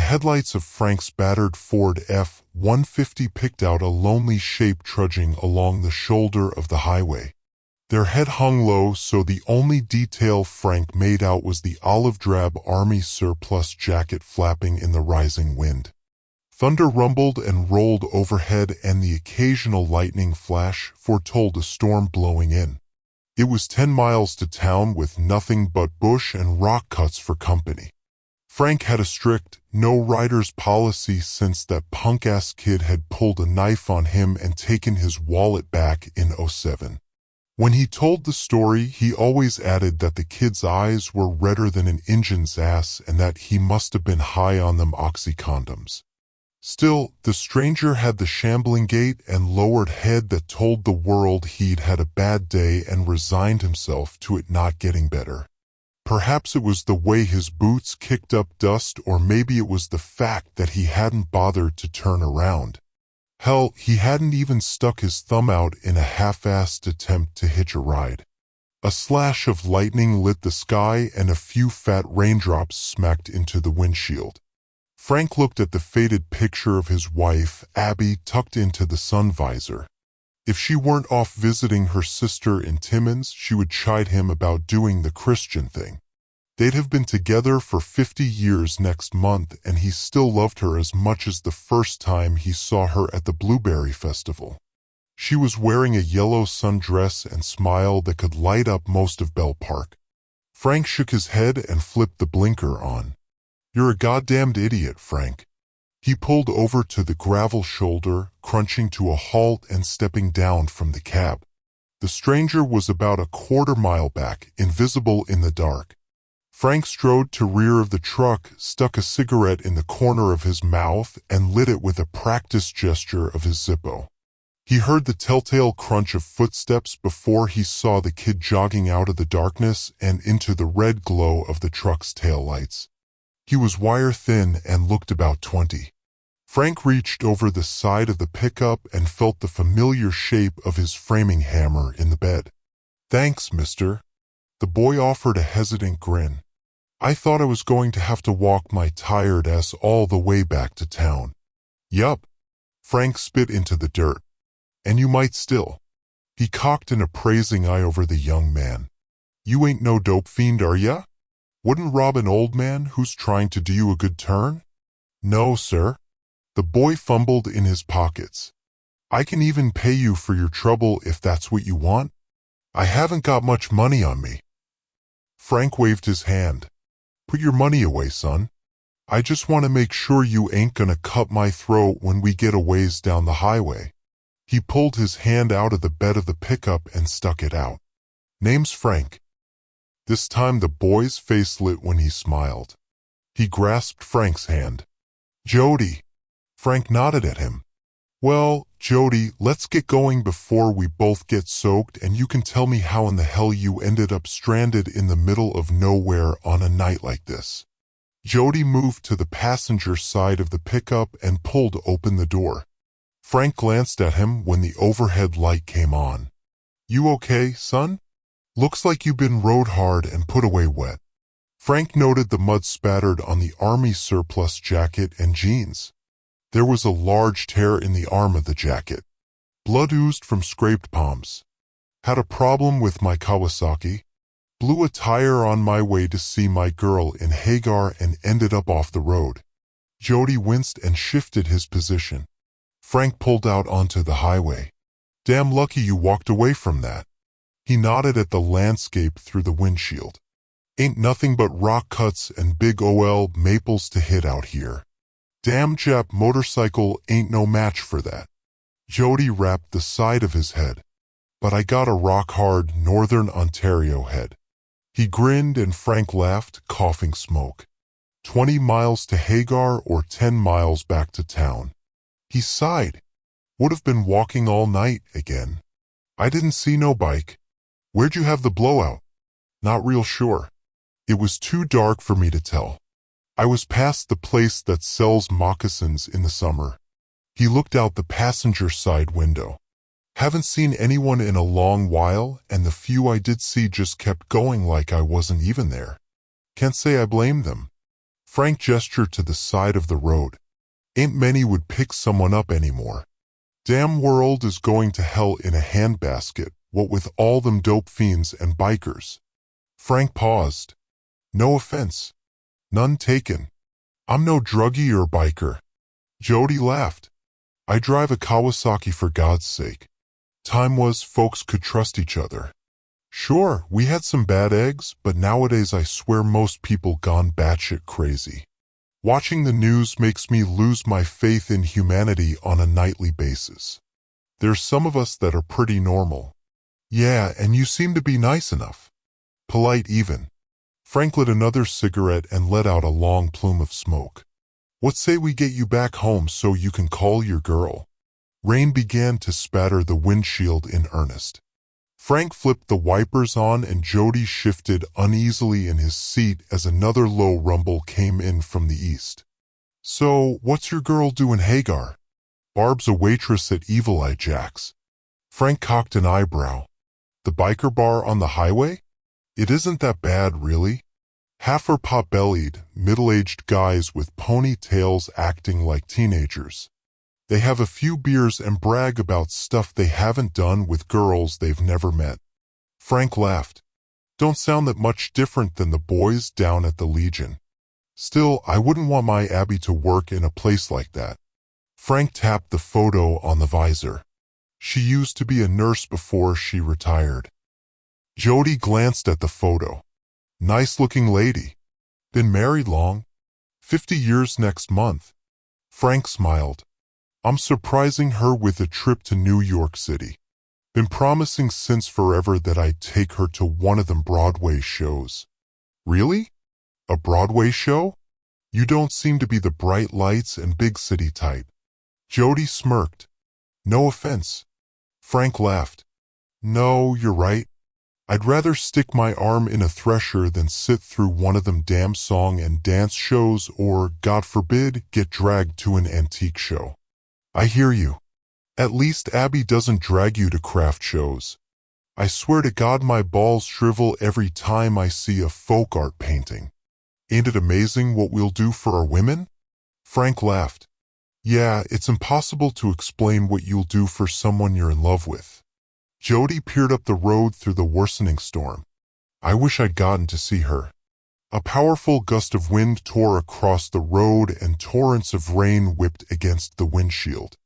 headlights of Frank's battered Ford F-150 picked out a lonely shape trudging along the shoulder of the highway. Their head hung low, so the only detail Frank made out was the olive-drab army surplus jacket flapping in the rising wind. Thunder rumbled and rolled overhead, and the occasional lightning flash foretold a storm blowing in. It was 10 miles to town with nothing but bush and rock cuts for company. Frank had a strict no-riders policy since that punk-ass kid had pulled a knife on him and taken his wallet back in '07. When he told the story, he always added that the kid's eyes were redder than an Injun's ass and that he must have been high on them oxy condoms. Still, the stranger had the shambling gait and lowered head that told the world he'd had a bad day and resigned himself to it not getting better. Perhaps it was the way his boots kicked up dust, or maybe it was the fact that he hadn't bothered to turn around. Hell, he hadn't even stuck his thumb out in a half-assed attempt to hitch a ride. A slash of lightning lit the sky and a few fat raindrops smacked into the windshield. Frank looked at the faded picture of his wife, Abby, tucked into the sun visor. If she weren't off visiting her sister in Timmins, she would chide him about doing the Christian thing. They'd have been together for 50 years next month, and he still loved her as much as the first time he saw her at the Blueberry Festival. She was wearing a yellow sundress and smile that could light up most of Bell Park. Frank shook his head and flipped the blinker on. "You're a goddamned idiot, Frank." He pulled over to the gravel shoulder, crunching to a halt and stepping down from the cab. The stranger was about a quarter-mile back, invisible in the dark. Frank strode to rear of the truck, stuck a cigarette in the corner of his mouth, and lit it with a practiced gesture of his Zippo. He heard the telltale crunch of footsteps before he saw the kid jogging out of the darkness and into the red glow of the truck's taillights. He was wire-thin and looked about 20. Frank reached over the side of the pickup and felt the familiar shape of his framing hammer in the bed. "Thanks, mister." The boy offered a hesitant grin. "I thought I was going to have to walk my tired ass all the way back to town." "Yup." Frank spit into the dirt. "And you might still." He cocked an appraising eye over the young man. "You ain't no dope fiend, are ya? Wouldn't rob an old man who's trying to do you a good turn?" "No, sir." The boy fumbled in his pockets. "I can even pay you for your trouble if that's what you want. I haven't got much money on me." Frank waved his hand. "Put your money away, son. I just want to make sure you ain't gonna cut my throat when we get a ways down the highway." He pulled his hand out of the bed of the pickup and stuck it out. "Name's Frank." This time the boy's face lit when he smiled. He grasped Frank's hand. "Jody." Frank nodded at him. "Well, Jody, let's get going before we both get soaked, and you can tell me how in the hell you ended up stranded in the middle of nowhere on a night like this." Jody moved to the passenger side of the pickup and pulled open the door. Frank glanced at him when the overhead light came on. "You okay, son? Looks like you've been rode hard and put away wet." Frank noted the mud spattered on the army surplus jacket and jeans. There was a large tear in the arm of the jacket. Blood oozed from scraped palms. "Had a problem with my Kawasaki. Blew a tire on my way to see my girl in Hagar and ended up off the road." Jody winced and shifted his position. Frank pulled out onto the highway. "Damn lucky you walked away from that." He nodded at the landscape through the windshield. "Ain't nothing but rock cuts and big OL maples to hit out here. Damn Jap motorcycle ain't no match for that." Jody rapped the side of his head. "But I got a rock-hard Northern Ontario head." He grinned and Frank laughed, coughing smoke. 20 miles to Hagar or 10 miles back to town. He sighed. "Would have been walking all night again. I didn't see no bike." "Where'd you have the blowout?" "Not real sure. It was too dark for me to tell. I was past the place that sells moccasins in the summer." He looked out the passenger side window. "Haven't seen anyone in a long while, and the few I did see just kept going like I wasn't even there. Can't say I blame them." Frank gestured to the side of the road. Ain't many would pick someone up anymore. Damn world is going to hell in a handbasket, what with all them dope fiends and bikers. Frank paused. No offense. None taken. I'm no druggie or biker. Jody laughed. I drive a Kawasaki for God's sake. Time was folks could trust each other. Sure, we had some bad eggs, but nowadays I swear most people gone batshit crazy. Watching the news makes me lose my faith in humanity on a nightly basis. There's some of us that are pretty normal. Yeah, and you seem to be nice enough. Polite even. Frank lit another cigarette and let out a long plume of smoke. What say we get you back home so you can call your girl? Rain began to spatter the windshield in earnest. Frank flipped the wipers on and Jody shifted uneasily in his seat as another low rumble came in from the east. So, what's your girl doing, Hagar? Barb's a waitress at Evil Eye Jack's. Frank cocked an eyebrow. The biker bar on the highway? It isn't that bad, really. Half are pot-bellied, middle-aged guys with ponytails acting like teenagers. They have a few beers and brag about stuff they haven't done with girls they've never met. Frank laughed. Don't sound that much different than the boys down at the Legion. Still, I wouldn't want my Abby to work in a place like that. Frank tapped the photo on the visor. She used to be a nurse before she retired. Jody glanced at the photo. Nice-looking lady. Been married long? 50 years next month. Frank smiled. I'm surprising her with a trip to New York City. Been promising since forever that I'd take her to one of them Broadway shows. Really? A Broadway show? You don't seem to be the bright lights and big city type. Jody smirked. No offense. Frank laughed. No, you're right. I'd rather stick my arm in a thresher than sit through one of them damn song and dance shows or, God forbid, get dragged to an antique show. I hear you. At least Abby doesn't drag you to craft shows. I swear to God my balls shrivel every time I see a folk art painting. Ain't it amazing what we'll do for our women? Frank laughed. Yeah, it's impossible to explain what you'll do for someone you're in love with. Jody peered up the road through the worsening storm. I wish I'd gotten to see her. A powerful gust of wind tore across the road and torrents of rain whipped against the windshield.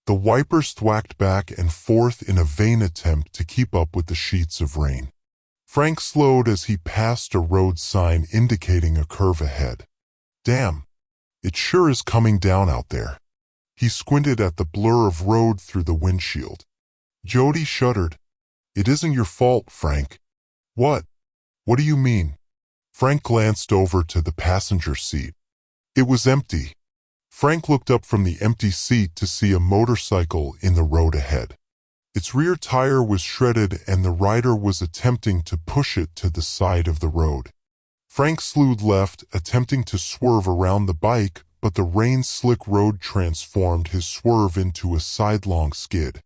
The wipers thwacked back and forth in a vain attempt to keep up with the sheets of rain. Frank slowed as he passed a road sign indicating a curve ahead. Damn, it sure is coming down out there. He squinted at the blur of road through the windshield. Jody shuddered. It isn't your fault, Frank. What? What do you mean? Frank glanced over to the passenger seat. It was empty. Frank looked up from the empty seat to see a motorcycle in the road ahead. Its rear tire was shredded and the rider was attempting to push it to the side of the road. Frank slewed left, attempting to swerve around the bike, but the rain-slick road transformed his swerve into a sidelong skid.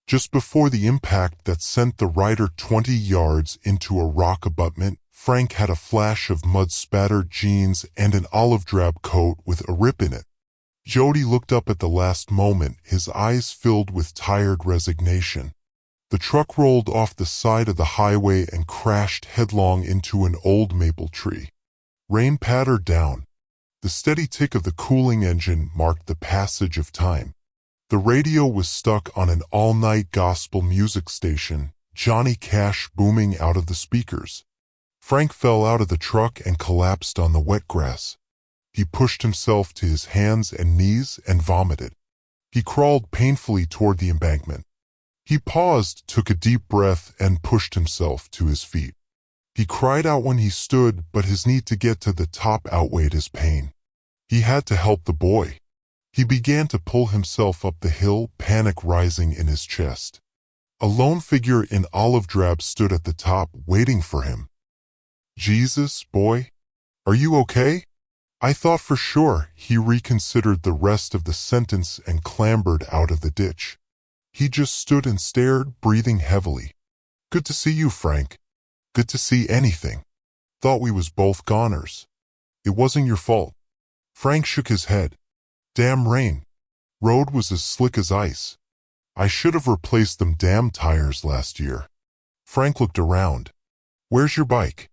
Just before the impact that sent the rider 20 yards into a rock abutment, Frank had a flash of mud-spattered jeans and an olive-drab coat with a rip in it. Jody looked up at the last moment, his eyes filled with tired resignation. The truck rolled off the side of the highway and crashed headlong into an old maple tree. Rain pattered down. The steady tick of the cooling engine marked the passage of time. The radio was stuck on an all-night gospel music station, Johnny Cash booming out of the speakers. Frank fell out of the truck and collapsed on the wet grass. He pushed himself to his hands and knees and vomited. He crawled painfully toward the embankment. He paused, took a deep breath, and pushed himself to his feet. He cried out when he stood, but his need to get to the top outweighed his pain. He had to help the boy. He began to pull himself up the hill, panic rising in his chest. A lone figure in olive drab stood at the top, waiting for him. Jesus, boy? Are you okay? I thought for sure. He reconsidered the rest of the sentence and clambered out of the ditch. He just stood and stared, breathing heavily. Good to see you, Frank. Good to see anything. Thought we was both goners. It wasn't your fault. Frank shook his head. Damn rain. Road was as slick as ice. I should have replaced them damn tires last year. Frank looked around. Where's your bike?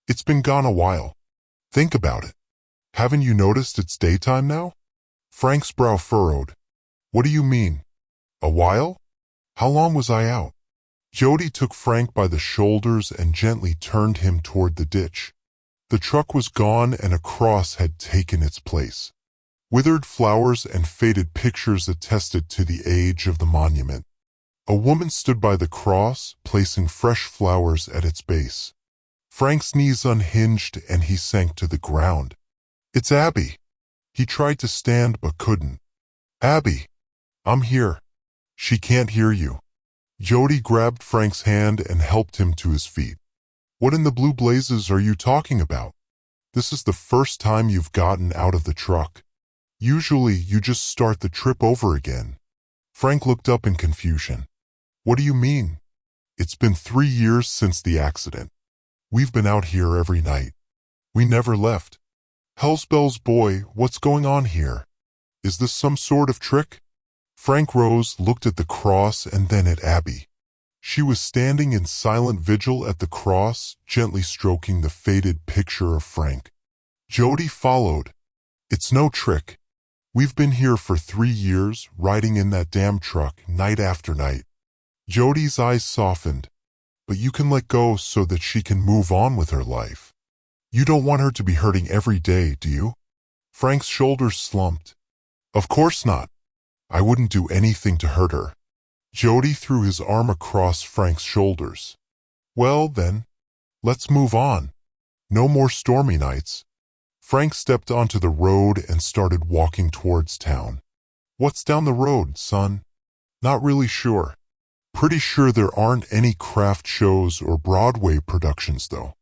It's been gone a while. Think about it. Haven't you noticed it's daytime now? Frank's brow furrowed. What do you mean? A while? How long was I out? Jody took Frank by the shoulders and gently turned him toward the ditch. The truck was gone and a cross had taken its place. Withered flowers and faded pictures attested to the age of the monument. A woman stood by the cross, placing fresh flowers at its base. Frank's knees unhinged and he sank to the ground. It's Abby. He tried to stand but couldn't. Abby, I'm here. She can't hear you. Jody grabbed Frank's hand and helped him to his feet. What in the blue blazes are you talking about? This is the first time you've gotten out of the truck. Usually you just start the trip over again. Frank looked up in confusion. What do you mean? It's been 3 years since the accident. We've been out here every night. We never left. Hellsbells boy, what's going on here? Is this some sort of trick? Frank rose, looked at the cross and then at Abby. She was standing in silent vigil at the cross, gently stroking the faded picture of Frank. Jody followed. It's no trick. We've been here for 3 years, riding in that damn truck, night after night. Jody's eyes softened. But you can let go so that she can move on with her life. You don't want her to be hurting every day, do you? Frank's shoulders slumped. Of course not. I wouldn't do anything to hurt her. Jody threw his arm across Frank's shoulders. Well, then, let's move on. No more stormy nights. Frank stepped onto the road and started walking towards town. What's down the road, son? Not really sure. Pretty sure there aren't any craft shows or Broadway productions, though.